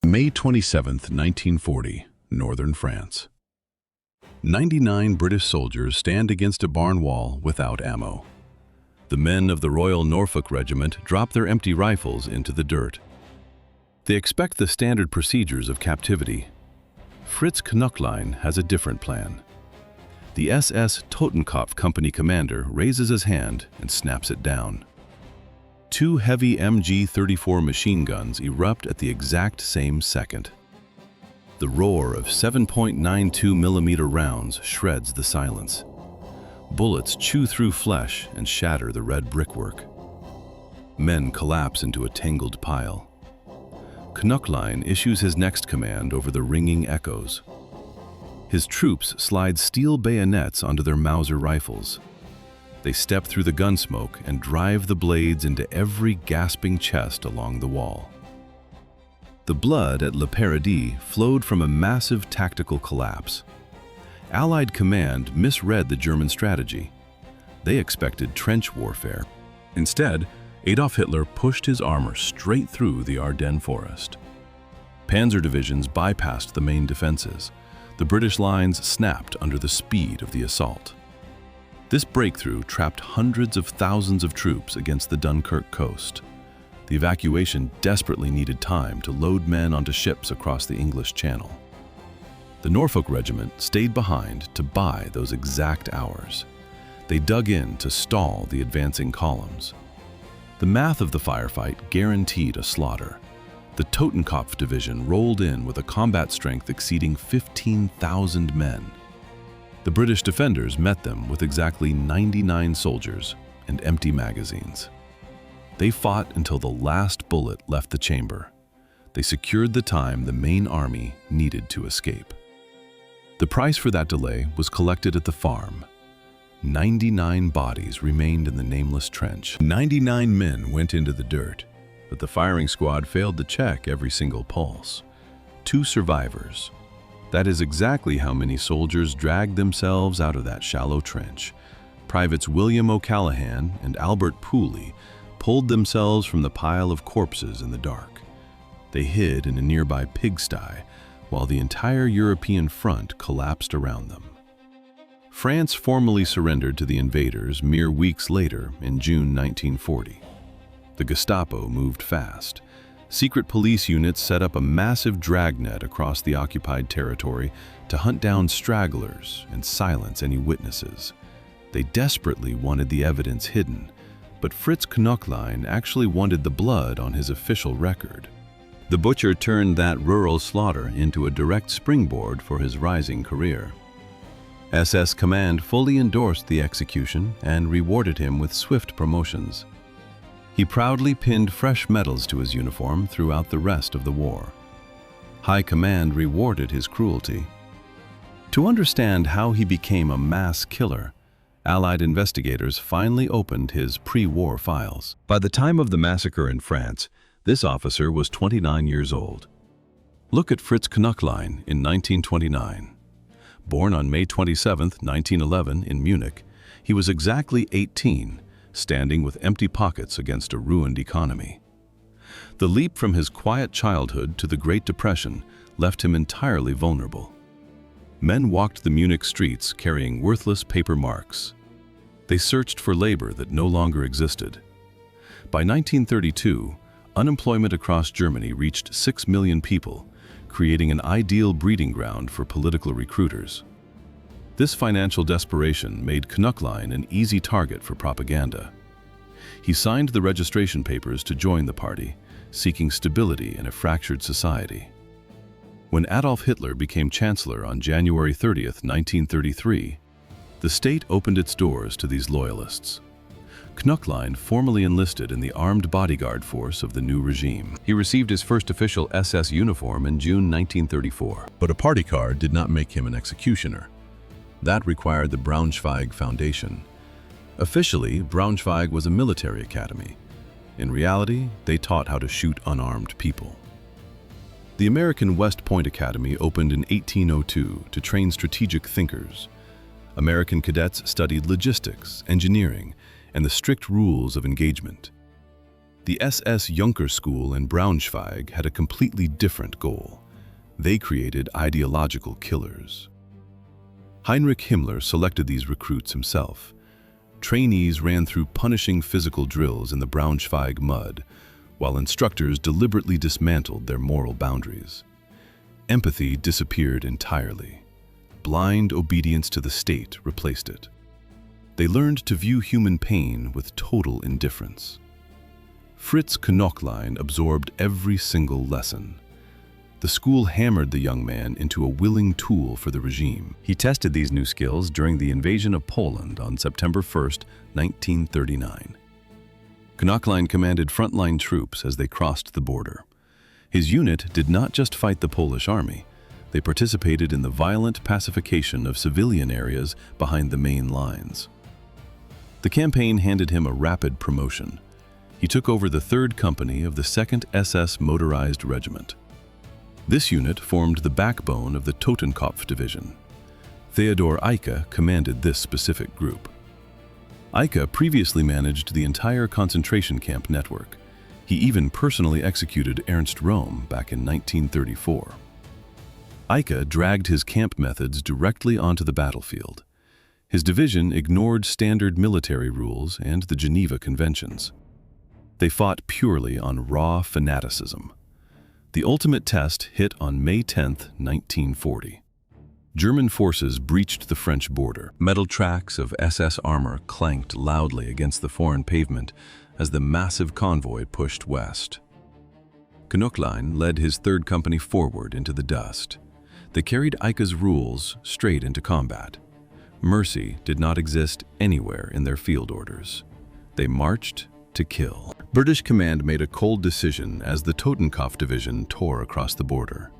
May 27, 1940, northern France. 99 British soldiers stand against a barn wall without ammo. The men of the Royal Norfolk Regiment drop their empty rifles into the dirt. They expect the standard procedures of captivity. Fritz Knöchlein has a different plan. The SS Totenkopf company commander raises his hand and snaps it down. Two heavy MG-34 machine guns erupt at the exact same second. The roar of 7.92mm rounds shreds the silence. Bullets chew through flesh and shatter the red brickwork. Men collapse into a tangled pile. Knöchlein issues his next command over the ringing echoes. His troops slide steel bayonets onto their Mauser rifles. They step through the gun smoke and drive the blades into every gasping chest along the wall. The blood at Paradis flowed from a massive tactical collapse. Allied command misread the German strategy. They expected trench warfare. Instead, Adolf Hitler pushed his armor straight through the Ardennes forest. Panzer divisions bypassed the main defenses. The British lines snapped under the speed of the assault. This breakthrough trapped hundreds of thousands of troops against the Dunkirk coast. The evacuation desperately needed time to load men onto ships across the English Channel. The Norfolk Regiment stayed behind to buy those exact hours. They dug in to stall the advancing columns. The math of the firefight guaranteed a slaughter. The Totenkopf Division rolled in with a combat strength exceeding 15,000 men. The British defenders met them with exactly 99 soldiers and empty magazines. They fought until the last bullet left the chamber. They secured the time the main army needed to escape. The price for that delay was collected at the farm. 99 bodies remained in the nameless trench. 99 men went into the dirt, but the firing squad failed to check every single pulse. 2 survivors. That is exactly how many soldiers dragged themselves out of that shallow trench. Privates William O'Callaghan and Albert Pooley pulled themselves from the pile of corpses in the dark. They hid in a nearby pigsty, while the entire European front collapsed around them. France formally surrendered to the invaders mere weeks later in June 1940. The Gestapo moved fast. Secret police units set up a massive dragnet across the occupied territory to hunt down stragglers and silence any witnesses. They desperately wanted the evidence hidden, but Fritz Knöchlein actually wanted the blood on his official record. The butcher turned that rural slaughter into a direct springboard for his rising career. SS Command fully endorsed the execution and rewarded him with swift promotions. He proudly pinned fresh medals to his uniform throughout the rest of the war. High Command rewarded his cruelty. To understand how he became a mass killer, Allied investigators finally opened his pre-war files. By the time of the massacre in France, this officer was 29 years old. Look at Fritz Knöchlein in 1929. Born on May 27, 1911 in Munich, he was exactly 18, standing with empty pockets against a ruined economy. The leap from his quiet childhood to the Great Depression left him entirely vulnerable. Men walked the Munich streets carrying worthless paper marks. They searched for labor that no longer existed. By 1932, unemployment across Germany reached 6 million people, creating an ideal breeding ground for political recruiters. This financial desperation made Knöchlein an easy target for propaganda. He signed the registration papers to join the party, seeking stability in a fractured society. When Adolf Hitler became chancellor on January 30, 1933, the state opened its doors to these loyalists. Knöchlein formally enlisted in the armed bodyguard force of the new regime. He received his first official SS uniform in June 1934. But a party card did not make him an executioner. That required the Braunschweig Foundation. Officially, Braunschweig was a military academy. In reality, they taught how to shoot unarmed people. The American West Point Academy opened in 1802 to train strategic thinkers. American cadets studied logistics, engineering, and the strict rules of engagement. The SS Junker School in Braunschweig had a completely different goal. They created ideological killers. Heinrich Himmler selected these recruits himself. Trainees ran through punishing physical drills in the Braunschweig mud, while instructors deliberately dismantled their moral boundaries. Empathy disappeared entirely. Blind obedience to the state replaced it. They learned to view human pain with total indifference. Fritz Knöchlein absorbed every single lesson. The school hammered the young man into a willing tool for the regime. He tested these new skills during the invasion of Poland on September 1st, 1939. Knöchlein commanded frontline troops as they crossed the border. His unit did not just fight the Polish army. They participated in the violent pacification of civilian areas behind the main lines. The campaign handed him a rapid promotion. He took over the 3rd Company of the 2nd SS Motorized Regiment. This unit formed the backbone of the Totenkopf Division. Theodor Eicke commanded this specific group. Eicke previously managed the entire concentration camp network. He even personally executed Ernst Röhm back in 1934. Eicke dragged his camp methods directly onto the battlefield. His division ignored standard military rules and the Geneva Conventions. They fought purely on raw fanaticism. The ultimate test hit on May 10, 1940. German forces breached the French border. Metal tracks of SS armor clanked loudly against the foreign pavement as the massive convoy pushed west. Knöchlein led his 3rd Company forward into the dust. They carried Eicke's rules straight into combat. Mercy did not exist anywhere in their field orders. They marched to kill. British command made a cold decision as the Totenkopf Division tore across the border.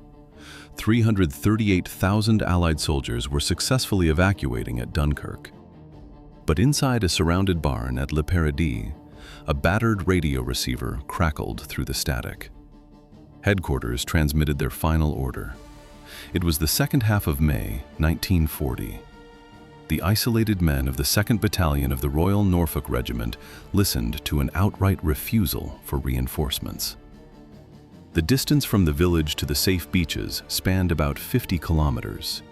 338,000 Allied soldiers were successfully evacuating at Dunkirk. But inside a surrounded barn at Le Paradis, a battered radio receiver crackled through the static. Headquarters transmitted their final order. It was the second half of May, 1940. The isolated men of the 2nd Battalion of the Royal Norfolk Regiment listened to an outright refusal for reinforcements. The distance from the village to the safe beaches spanned about 50 kilometers.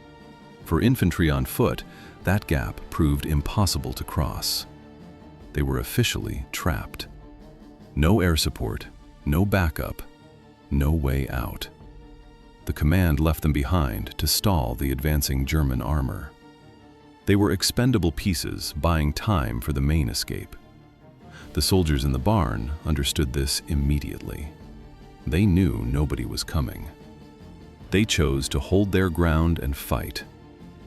For infantry on foot, that gap proved impossible to cross. They were officially trapped. No air support, no backup, no way out. The command left them behind to stall the advancing German armor. They were expendable pieces, buying time for the main escape. The soldiers in the barn understood this immediately. They knew nobody was coming. They chose to hold their ground and fight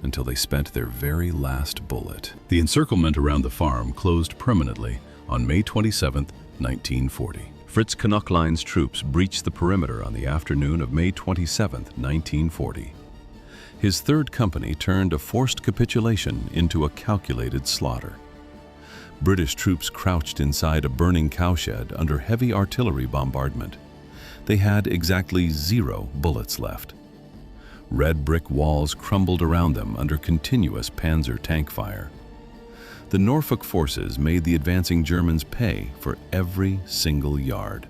until they spent their very last bullet. The encirclement around the farm closed permanently on May 27, 1940. Fritz Knöchlein's troops breached the perimeter on the afternoon of May 27, 1940. His 3rd Company turned a forced capitulation into a calculated slaughter. British troops crouched inside a burning cowshed under heavy artillery bombardment. They had exactly 0 bullets left. Red brick walls crumbled around them under continuous Panzer tank fire. The Norfolk forces made the advancing Germans pay for every single yard.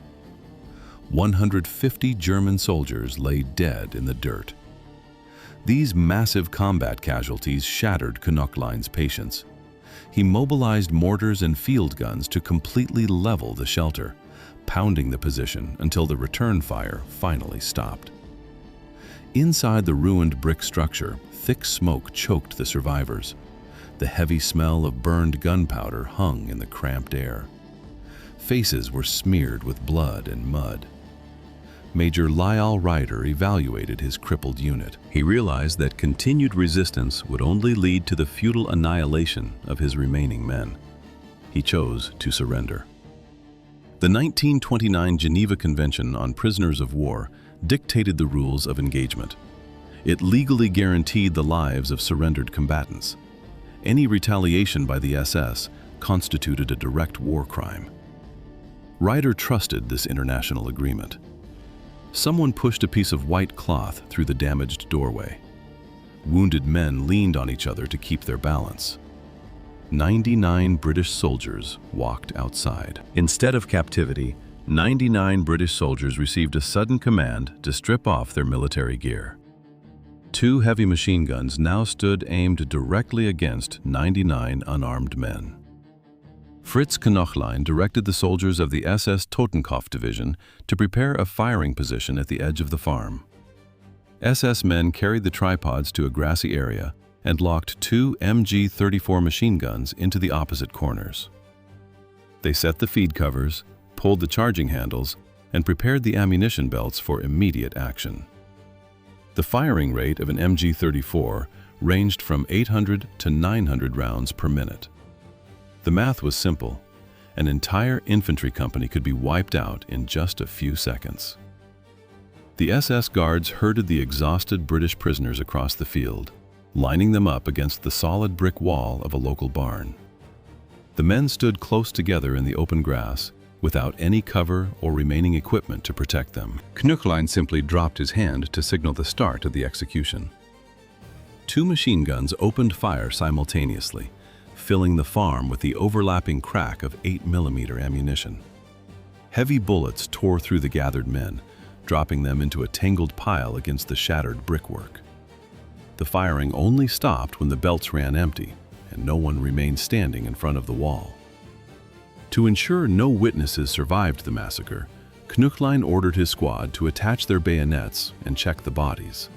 150 German soldiers lay dead in the dirt. These massive combat casualties shattered Knöchlein's patience. He mobilized mortars and field guns to completely level the shelter, pounding the position until the return fire finally stopped. Inside the ruined brick structure, thick smoke choked the survivors. The heavy smell of burned gunpowder hung in the cramped air. Faces were smeared with blood and mud. Major Lyle Ryder evaluated his crippled unit. He realized that continued resistance would only lead to the futile annihilation of his remaining men. He chose to surrender. The 1929 Geneva Convention on Prisoners of War dictated the rules of engagement. It legally guaranteed the lives of surrendered combatants. Any retaliation by the SS constituted a direct war crime. Ryder trusted this international agreement. Someone pushed a piece of white cloth through the damaged doorway. Wounded men leaned on each other to keep their balance. 99 British soldiers walked outside. Instead of captivity, 99 British soldiers received a sudden command to strip off their military gear. 2 heavy machine guns now stood aimed directly against 99 unarmed men. Fritz Knöchlein directed the soldiers of the SS Totenkopf Division to prepare a firing position at the edge of the farm. SS men carried the tripods to a grassy area and locked 2 MG-34 machine guns into the opposite corners. They set the feed covers, pulled the charging handles, and prepared the ammunition belts for immediate action. The firing rate of an MG-34 ranged from 800 to 900 rounds per minute. The math was simple. An entire infantry company could be wiped out in just a few seconds. The SS guards herded the exhausted British prisoners across the field, lining them up against the solid brick wall of a local barn. The men stood close together in the open grass, without any cover or remaining equipment to protect them. Knöchlein simply dropped his hand to signal the start of the execution. 2 machine guns opened fire simultaneously, filling the farm with the overlapping crack of 8mm ammunition. Heavy bullets tore through the gathered men, dropping them into a tangled pile against the shattered brickwork. The firing only stopped when the belts ran empty, and no one remained standing in front of the wall. To ensure no witnesses survived the massacre, Knöchlein ordered his squad to attach their bayonets and check the bodies.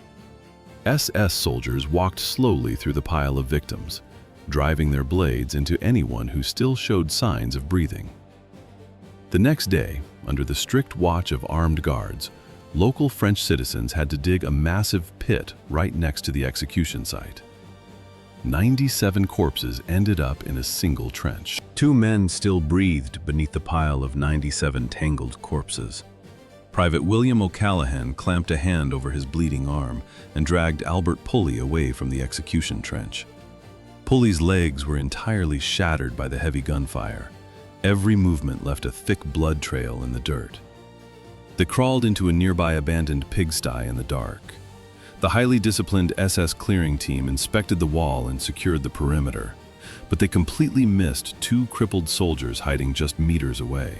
SS soldiers walked slowly through the pile of victims, driving their blades into anyone who still showed signs of breathing. The next day, under the strict watch of armed guards, local French citizens had to dig a massive pit right next to the execution site. 97 corpses ended up in a single trench. 2 men still breathed beneath the pile of 97 tangled corpses. Private William O'Callaghan clamped a hand over his bleeding arm and dragged Albert Pulley away from the execution trench. Pulley's legs were entirely shattered by the heavy gunfire. Every movement left a thick blood trail in the dirt. They crawled into a nearby abandoned pigsty in the dark. The highly disciplined SS clearing team inspected the wall and secured the perimeter, but they completely missed 2 crippled soldiers hiding just meters away.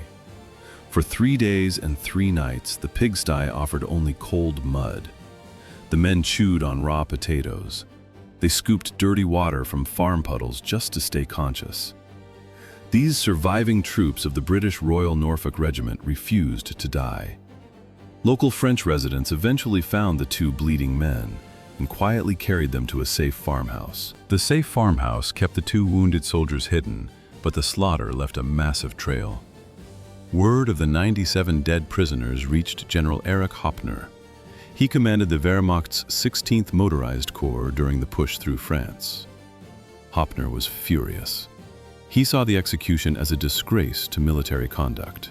For 3 days and 3 nights, the pigsty offered only cold mud. The men chewed on raw potatoes. They scooped dirty water from farm puddles just to stay conscious. These surviving troops of the British Royal Norfolk Regiment refused to die. Local French residents eventually found the 2 bleeding men and quietly carried them to a safe farmhouse. The safe farmhouse kept the 2 wounded soldiers hidden, but the slaughter left a massive trail. Word of the 97 dead prisoners reached General Erich Hoppner. He commanded the Wehrmacht's 16th Motorized Corps during the push through France. Hoppner was furious. He saw the execution as a disgrace to military conduct.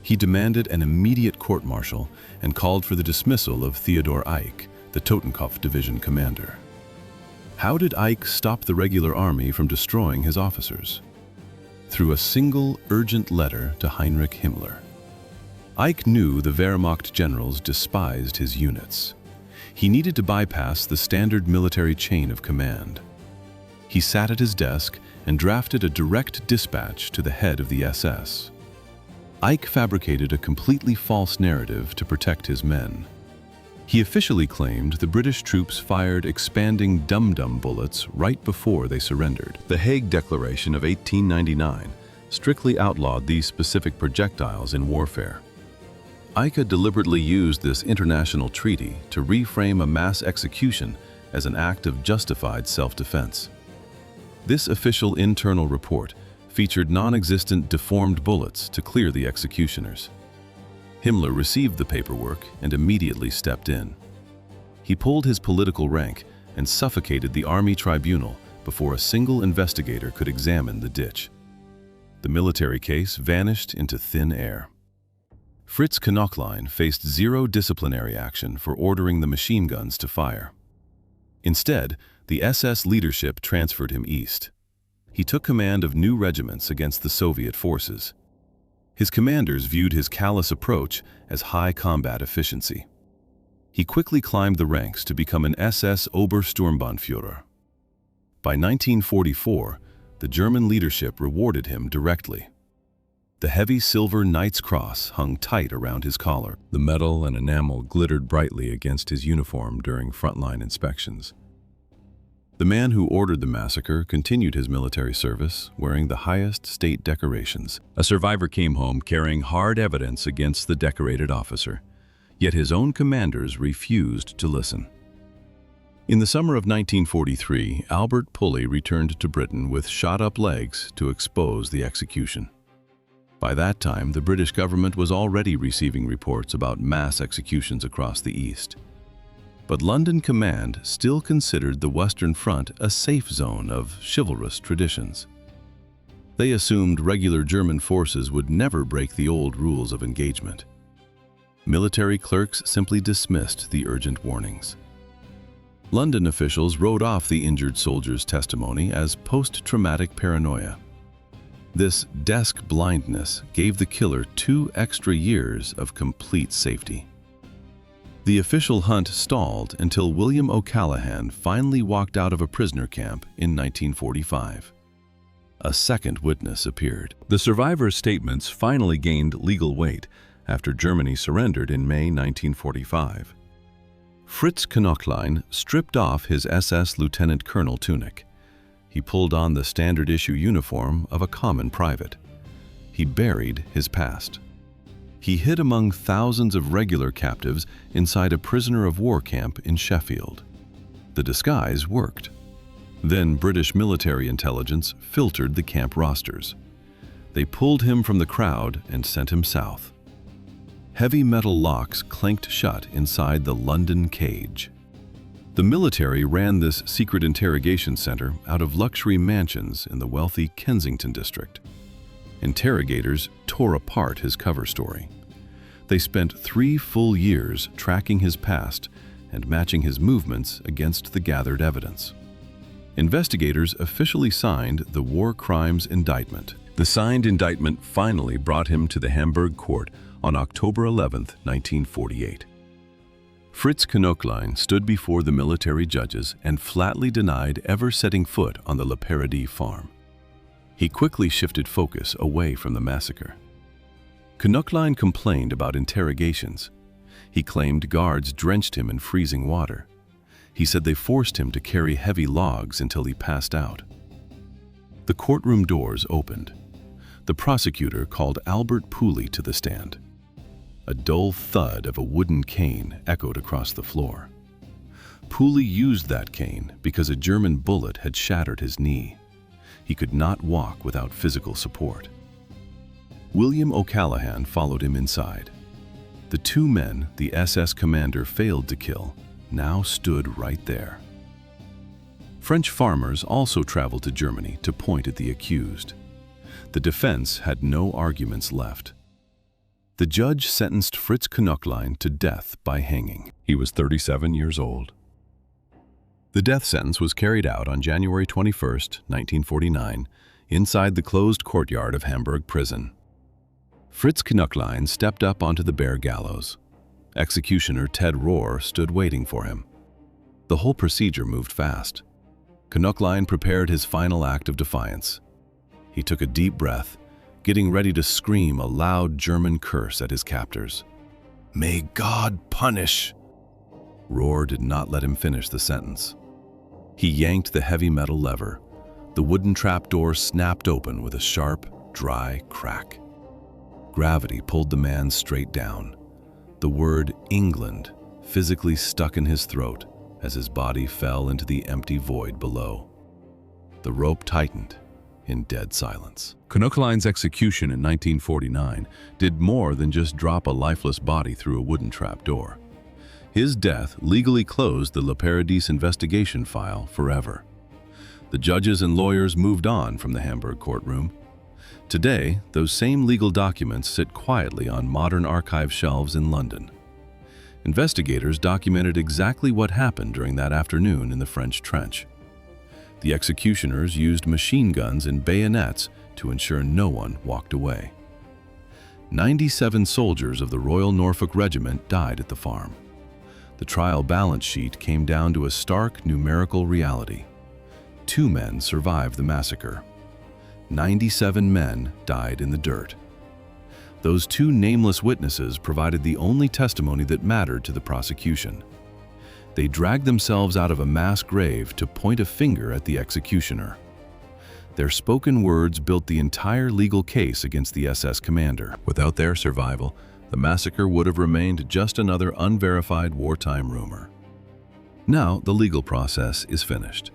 He demanded an immediate court-martial and called for the dismissal of Theodor Eicke, the Totenkopf Division commander. How did Eicke stop the regular army from destroying his officers? Through a single, urgent letter to Heinrich Himmler. Eicke knew the Wehrmacht generals despised his units. He needed to bypass the standard military chain of command. He sat at his desk and drafted a direct dispatch to the head of the SS. Eicke fabricated a completely false narrative to protect his men. He officially claimed the British troops fired expanding dum-dum bullets right before they surrendered. The Hague Declaration of 1899 strictly outlawed these specific projectiles in warfare. Eicke deliberately used this international treaty to reframe a mass execution as an act of justified self-defense. This official internal report featured non-existent deformed bullets to clear the executioners. Himmler received the paperwork and immediately stepped in. He pulled his political rank and suffocated the army tribunal before a single investigator could examine the ditch. The military case vanished into thin air. Fritz Knöchlein faced zero disciplinary action for ordering the machine guns to fire. Instead, the SS leadership transferred him east. He took command of new regiments against the Soviet forces. His commanders viewed his callous approach as high combat efficiency. He quickly climbed the ranks to become an SS Obersturmbannführer. By 1944, the German leadership rewarded him directly. The heavy silver Knight's Cross hung tight around his collar. The metal and enamel glittered brightly against his uniform during frontline inspections. The man who ordered the massacre continued his military service, wearing the highest state decorations. A survivor came home carrying hard evidence against the decorated officer, yet his own commanders refused to listen. In the summer of 1943, Albert Pulley returned to Britain with shot-up legs to expose the execution. By that time, the British government was already receiving reports about mass executions across the East. But London Command still considered the Western Front a safe zone of chivalrous traditions. They assumed regular German forces would never break the old rules of engagement. Military clerks simply dismissed the urgent warnings. London officials wrote off the injured soldier's testimony as post-traumatic paranoia. This desk blindness gave the killer 2 extra years of complete safety. The official hunt stalled until William O'Callaghan finally walked out of a prisoner camp in 1945. A second witness appeared. The survivor's statements finally gained legal weight after Germany surrendered in May 1945. Fritz Knöchlein stripped off his SS lieutenant colonel tunic. He pulled on the standard-issue uniform of a common private. He buried his past. He hid among thousands of regular captives inside a prisoner of war camp in Sheffield. The disguise worked. Then British military intelligence filtered the camp rosters. They pulled him from the crowd and sent him south. Heavy metal locks clanked shut inside the London cage. The military ran this secret interrogation center out of luxury mansions in the wealthy Kensington district. Interrogators tore apart his cover story. They spent 3 full years tracking his past and matching his movements against the gathered evidence. Investigators officially signed the war crimes indictment. The signed indictment finally brought him to the Hamburg court on October 11, 1948. Fritz Knöchlein stood before the military judges and flatly denied ever setting foot on the Paradis farm. He quickly shifted focus away from the massacre. Knöchlein complained about interrogations. He claimed guards drenched him in freezing water. He said they forced him to carry heavy logs until he passed out. The courtroom doors opened. The prosecutor called Albert Pulley to the stand. A dull thud of a wooden cane echoed across the floor. Pulley used that cane because a German bullet had shattered his knee. He could not walk without physical support. William O'Callaghan followed him inside. The 2 men the SS commander failed to kill now stood right there. French farmers also traveled to Germany to point at the accused. The defense had no arguments left. The judge sentenced Fritz Knöchlein to death by hanging. He was 37 years old. The death sentence was carried out on January 21, 1949, inside the closed courtyard of Hamburg prison. Fritz Knöchlein stepped up onto the bare gallows. Executioner Ted Rohr stood waiting for him. The whole procedure moved fast. Knöchlein prepared his final act of defiance. He took a deep breath, getting ready to scream a loud German curse at his captors. "May God punish!" Rohr did not let him finish the sentence. He yanked the heavy metal lever. The wooden trapdoor snapped open with a sharp, dry crack. Gravity pulled the man straight down. The word England physically stuck in his throat as his body fell into the empty void below. The rope tightened in dead silence. Knöchlein's execution in 1949 did more than just drop a lifeless body through a wooden trapdoor. His death legally closed the Paradis investigation file forever. The judges and lawyers moved on from the Hamburg courtroom. Today, those same legal documents sit quietly on modern archive shelves in London. Investigators documented exactly what happened during that afternoon in the French trench. The executioners used machine guns and bayonets to ensure no one walked away. 97 soldiers of the Royal Norfolk Regiment died at the farm. The trial balance sheet came down to a stark numerical reality. 2 men survived the massacre. 97 men died in the dirt. Those two nameless witnesses provided the only testimony that mattered to the prosecution. They dragged themselves out of a mass grave to point a finger at the executioner. Their spoken words built the entire legal case against the SS commander. Without their survival, the massacre would have remained just another unverified wartime rumor. Now, the legal process is finished.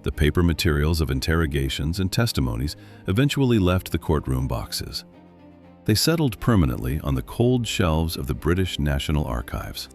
The paper materials of interrogations and testimonies eventually left the courtroom boxes. They settled permanently on the cold shelves of the British National Archives.